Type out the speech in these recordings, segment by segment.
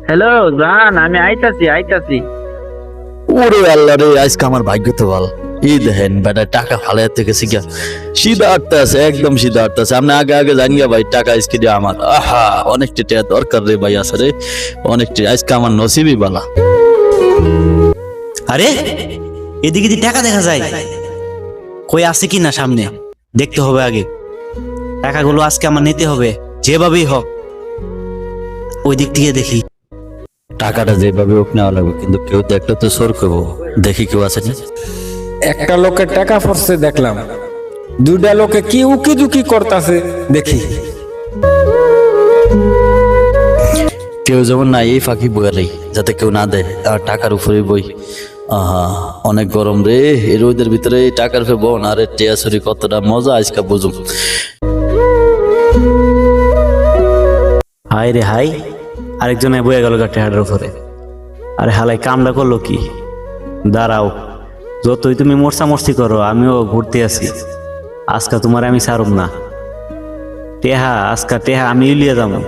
Hello জান, আমি আইতাছি আইতাছি। ওরে আল্লাহ রে, আজকে আমার ভাগ্য তো ভালো। এই দেখেন বেটা টাকা ফালাইতে গেছে গিয়া সিধা আটতে আছে, একদম সিধা আটতে আছে। আপনি আগে আগে জান গিয়া ভাই, টাকা আজকে দিয়ে আমার আহা অনেকটা টাকা দরকার রে ভাই, আছে রে অনেকটা। আজকে আমার নসিবই বালা। আরে এদিকে দি টাকা দেখা যায়, কই আছে কি না সামনে দেখতে হবে আগে। টাকাগুলো আজকে আমার নিতে হবে যেভাবেই হোক। ওই দিক থেকে দেখি। টাকাটা যেভাবে হোক নেওয়া লাগবে, কিন্তু কেউ দেখলে তো সর করবো। দেখি কেউ আছে না। একটা লোকের টাকা পড়ছে দেখলাম, দুইটা লোকে কি উকি দুকি করতেছে দেখি। কেউ যেমন না এই ফাঁকি বয়ালেই, যাতে কেউ না দেয়। আর টাকার উপরে বই, আহা অনেক গরম রে। এই রোদের ভিতরে এই টাকার উপরে বোন আরে টিয়াছড়ি কতটা মজা আজকে বুঝুম। হাই রে হাই, আরেকজনে বয়ে গেল টেহাটার উপরে। আরে হালাই কামটা করলো কি? দাঁড়াও, যতই তুমি মরসি করো, আমিও ঘুরতে আছি। আজকা তোমার আমি ছাড়ব না। টেহা আজকা টেহা আমি ইলিয়ে যাবো।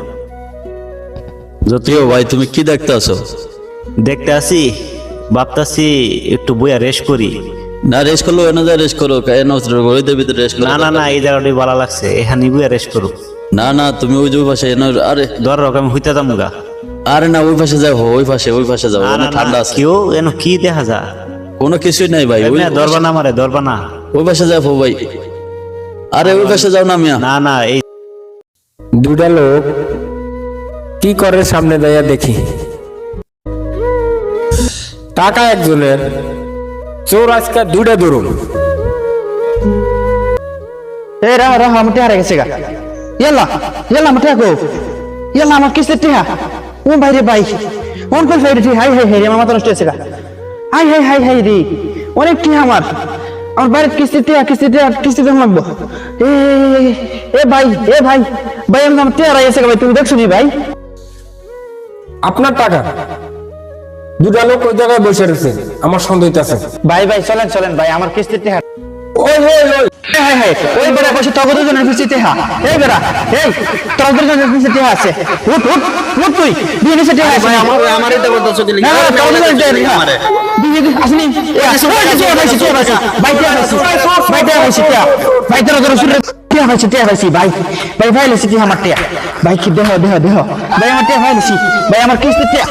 যদিও ভাই তুমি কি দেখতে আছো? দেখতে আসি, ভাবতাছি একটু বইয়া রেস্ট করি। না রেস্ট করলো, এনে যা রেস্ট করো, রোদের ভিতরে রেস্ট করো। না না না, এই জায়গাটাই ভালো লাগছে, এখানে বইয়া রেস্ট করো। না না, তুমি ওই যে ওই পাশে এনে। আরে ধর রক আমি হইতে যাবো গা। আরে না, ওই পাশে যাও, ওই পাশে যাও, না, ওখানে না, ঠান্ডা না, আছে। কেউ এন কি দেখা যা? কোনো কিছুই নাই ভাই, ওই ধরবা না মারে, ধরবা না। ওই পাশে যাও ভাই। আরে ওই পাশে যাও না মিয়া। না না, এই দুইটা লোক কি করে সামনে দাঁড়িয়ে দেখি। টাকা একজনের, চোর আজকে দুইটা ধরুন। ए रहा रहा हम टेहा रह गया यल्ला यल्ला मत को यल्ला हम किससे टेहा ओ भाई रे भाई कौन कौन फाइट थी हाय हाय हाय আমার মাথা নষ্ট হয়েছে হাই হাই হাই হাই রে অনেক টেহা আমার বাইরে কিস্তি দেন লাগবো এ এ ভাই ভাই আমার টেহা রয়ে গেছে ভাই, তুমি দেখছো নি ভাই? আপনার টাকা দুইটা লোক ওই জায়গায় বসে রয়েছে, আমার সন্দেহ হইতাছে। ভাই চলেন ভাই, আমার কিস্তি টেহা। ওই ওই ওই হাই হাই ওই বেড়া বসে তগর জনের কিস্তি টেহা। এই বেড়া এই তগর জনের কিস্তি টেহা আছে। উঠ তুই দিয়ে নিছে টেহা আছে। আমার এটা বলতেছো কি? না না তগর জনের টেহা দিয়ে আসনি ভাই টেহা আছে, ভাই টেহা আছে টেহা, ভাই তোর তোর শুনে টেহা আছে ভাই লেছি টেহা আমার টেহা। ভাই কি দেহ ভাই আমার টেহা ভাই লেছি ভাই, আমার কিস্তি টেহা।